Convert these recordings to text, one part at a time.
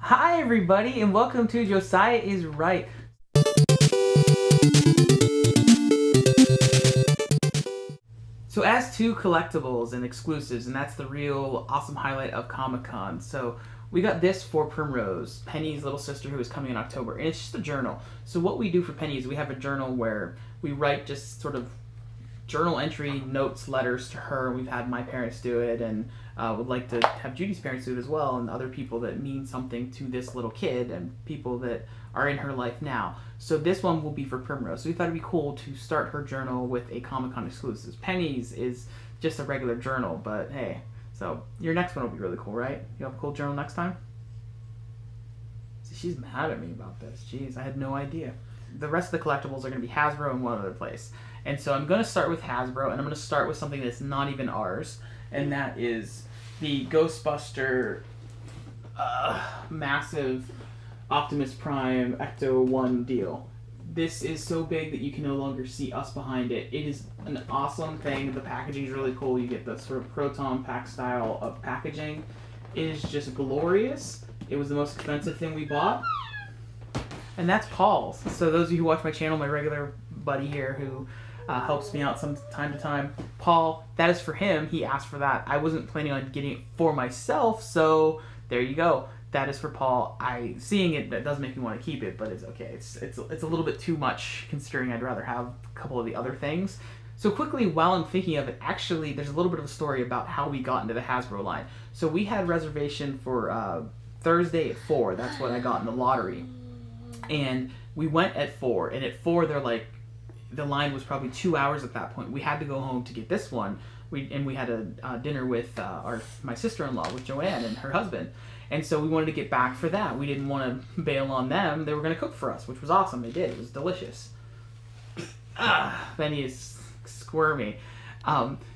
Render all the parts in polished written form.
Hi everybody and welcome to Josiah is Right. So as to collectibles and exclusives, and that's the real awesome highlight of Comic-Con. So we got this for Primrose, Penny's little sister who is coming in October, and it's just a journal. So what we do for Penny is we have a journal where we write just sort of journal entry notes, letters to her. We've had my parents do it, and would like to have Judy's parents do it as well, and other people that mean something to this little kid and people that are in her life now. So this one will be for Primrose. So we thought it'd be cool to start her journal with a Comic-Con exclusive. Penny's is just a regular journal, but hey. So your next one will be really cool, right? You have a cool journal next time? See, she's mad at me about this. Jeez, I had no idea. The rest of the collectibles are going to be Hasbro and one other place. And so I'm going to start with Hasbro, and I'm going to start with something that's not even ours, and that is the Ghostbuster massive Optimus Prime Ecto 1 deal. This is so big that you can no longer see us behind it. It is an awesome thing. The packaging is really cool. You get the sort of Proton Pack style of packaging. It is just glorious. It was the most expensive thing we bought. And that's Paul's. So those of you who watch my channel, my regular buddy here who helps me out from time to time, Paul, that is for him. He asked for that. I wasn't planning on getting it for myself, so there you go. That is for Paul. Seeing it, that does make me want to keep it, but it's okay. It's a little bit too much considering I'd rather have a couple of the other things. So quickly, while I'm thinking of it, actually, there's a little bit of a story about how we got into the Hasbro line. So we had reservation for Thursday at 4. That's what I got in the lottery. And we went at 4, and at 4 they're like, the line was probably 2 hours at that point. We had to go home to get this one. We had a dinner with my sister-in-law, with Joanne and her husband. And so we wanted to get back for that. We didn't want to bail on them. They were going to cook for us, which was awesome. They did. It was delicious. Benny is squirmy.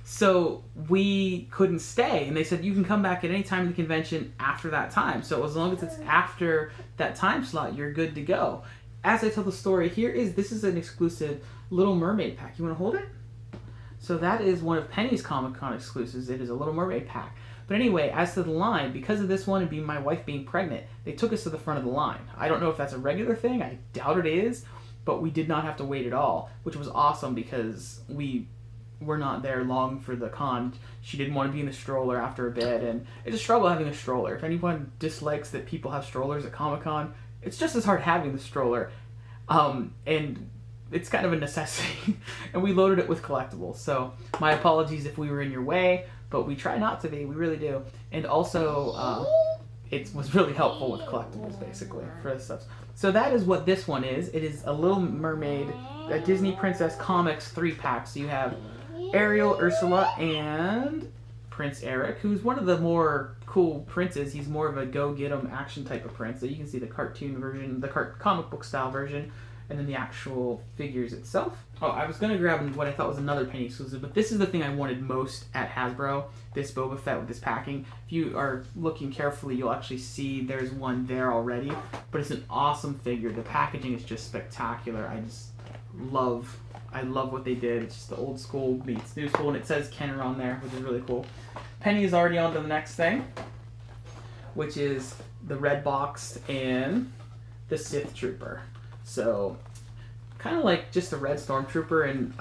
So we couldn't stay, and they said you can come back at any time in the convention after that time. So as long as it's after that time slot, you're good to go. As I tell the story, this is an exclusive Little Mermaid pack. You want to hold it? So that is one of Penny's Comic-Con exclusives. It is a Little Mermaid pack. But anyway, as to the line, because of this one and my wife being pregnant, they took us to the front of the line. I don't know if that's a regular thing. I doubt it is, but we did not have to wait at all, which was awesome because we were not there long for the con. She didn't want to be in the stroller after a bit, and it's a struggle having a stroller. If anyone dislikes that people have strollers at Comic-Con, it's just as hard having the stroller, and it's kind of a necessity. And we loaded it with collectibles, so my apologies if we were in your way, but we try not to be. We really do. And also, it was really helpful with collectibles, basically, for this stuff. So that is what this one is. It is a Little Mermaid, a Disney Princess Comics 3-pack. So you have Ariel, Ursula, and Prince Eric, who's one of the more cool princes. He's more of a go-get-'em action type of prince. So you can see the cartoon version, the comic book style version, and then the actual figures itself. Oh, I was going to grab what I thought was another Penny exclusive, but this is the thing I wanted most at Hasbro, this Boba Fett with this packing. If you are looking carefully, you'll actually see there's one there already, but it's an awesome figure. The packaging is just spectacular. I love what they did. It's just the old school meets new school, and it says Kenner on there, which is really cool. Penny is already on to the next thing, which is the red box and the Sith Trooper. So, kind of like just a red Stormtrooper, and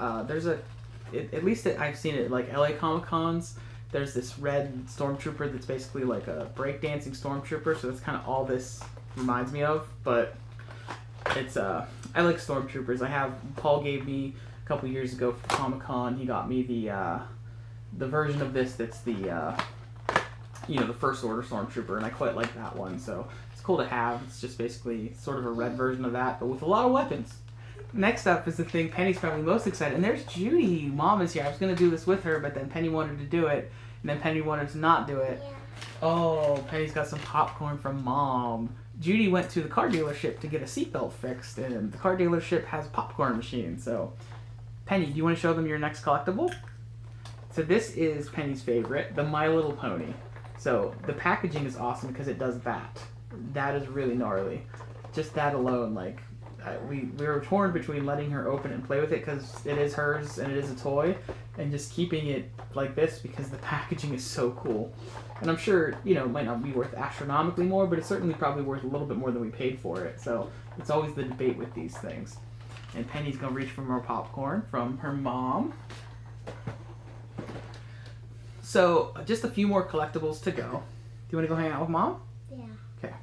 at least I've seen it like LA Comic Cons. There's this red Stormtrooper that's basically like a breakdancing Stormtrooper, so that's kind of all this reminds me of. But it's I like Stormtroopers. Paul gave me a couple years ago for Comic Con. He got me the version of this that's the the First Order Stormtrooper, and I quite like that one. So it's cool to have. It's just basically sort of a red version of that, but with a lot of weapons. Next up is the thing Penny's probably most excited, and there's Judy. Mom is here. I was going to do this with her, but then Penny wanted to do it, and then Penny wanted to not do it. Yeah. Oh, Penny's got some popcorn from Mom. Judy went to the car dealership to get a seatbelt fixed, and the car dealership has a popcorn machine. So, Penny, do you want to show them your next collectible? So this is Penny's favorite, the My Little Pony. So the packaging is awesome because it does that. That is really gnarly. Just that alone, like, we were torn between letting her open it and play with it because it is hers and it is a toy, and just keeping it like this because the packaging is so cool. And I'm sure, you know, it might not be worth astronomically more, but it's certainly probably worth a little bit more than we paid for it. So it's always the debate with these things. And Penny's gonna reach for more popcorn from her mom. So just a few more collectibles to go. Do you want to go hang out with Mom? Yeah. Okay.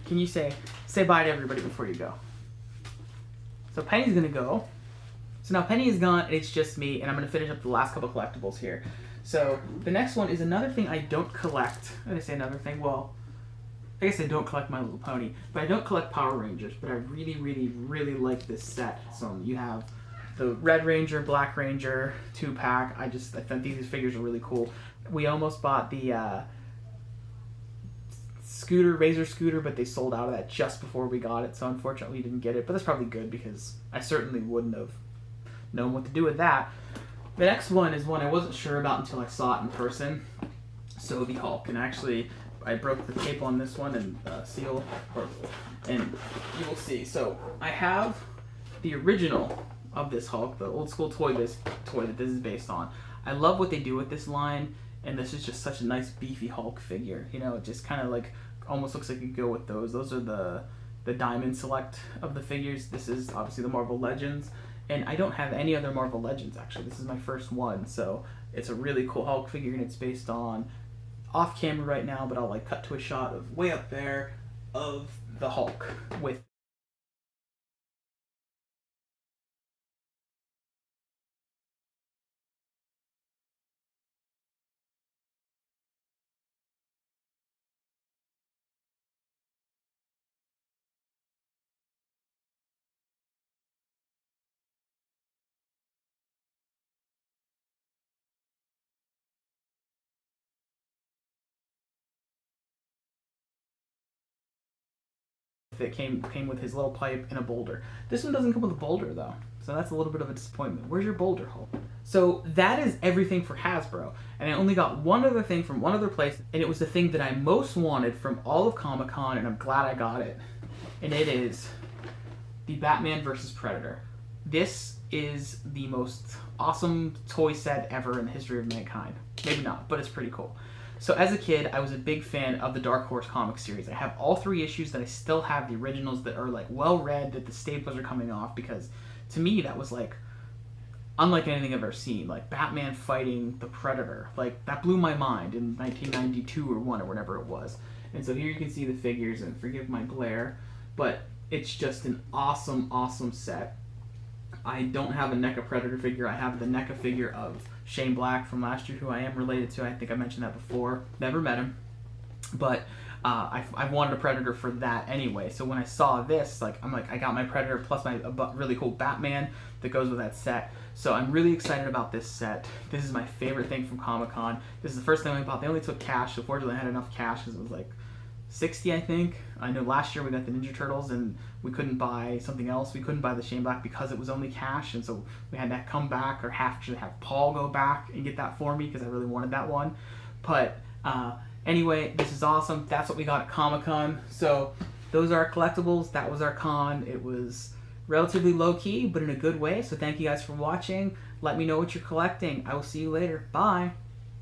Can you say bye to everybody before you go? So Penny's gonna go. So now Penny is gone, and it's just me, and I'm gonna finish up the last couple collectibles here. So the next one is another thing I don't collect. I'm gonna say another thing. Well, I guess I don't collect My Little Pony, but I don't collect Power Rangers. But I really, really, really like this set. So you have the Red Ranger, Black Ranger 2-pack. I think these figures are really cool. We almost bought the Razor scooter, but they sold out of that just before we got it, so unfortunately we didn't get it. But that's probably good because I certainly wouldn't have known what to do with that. The next one is one I wasn't sure about until I saw it in person. So the Hulk, and actually I broke the tape on this one and seal, and you will see. So I have the original of this Hulk, the old school toy that this is based on. I love what they do with this line, and this is just such a nice beefy Hulk figure. You know, it just kind of like almost looks like you go with those. Those are the Diamond Select of the figures. This is obviously the Marvel Legends, and I don't have any other Marvel Legends actually. This is my first one, so it's a really cool Hulk figure, and it's based on off camera right now, but I'll like cut to a shot of way up there of the Hulk with that came with his little pipe and a boulder. This one doesn't come with a boulder though, so that's a little bit of a disappointment. Where's your boulder, Hulk? So that is everything for Hasbro, and I only got one other thing from one other place, and it was the thing that I most wanted from all of Comic-Con, and I'm glad I got it. And it is the Batman vs. Predator. This is the most awesome toy set ever in the history of mankind. Maybe not, but it's pretty cool. So as a kid, I was a big fan of the Dark Horse comic series. I have all 3 issues that I still have, the originals that are like well read, that the staples are coming off, because to me that was like unlike anything I've ever seen. Like Batman fighting the Predator, like that blew my mind in 1992 or 1 or whatever it was. And so here you can see the figures, and forgive my glare, but it's just an awesome, awesome set. I don't have a NECA Predator figure. I have the NECA figure of Shane Black from last year, who I am related to. I think I mentioned that before. Never met him, but I've wanted a Predator for that anyway. So when I saw this, I'm like, I got my Predator plus my really cool Batman that goes with that set. So I'm really excited about this set. This is my favorite thing from Comic-Con. This is the first thing I bought. They only took cash, so fortunately I had enough cash because it was like $60, I think. I know last year we got the Ninja Turtles and we couldn't buy something else. We couldn't buy the Shane Black because it was only cash, and so we had to come back or have Paul go back and get that for me because I really wanted that one. But anyway, this is awesome. That's what we got at Comic-Con. So those are our collectibles. That was our con. It was relatively low-key, but in a good way. So thank you guys for watching. Let me know what you're collecting. I will see you later. Bye.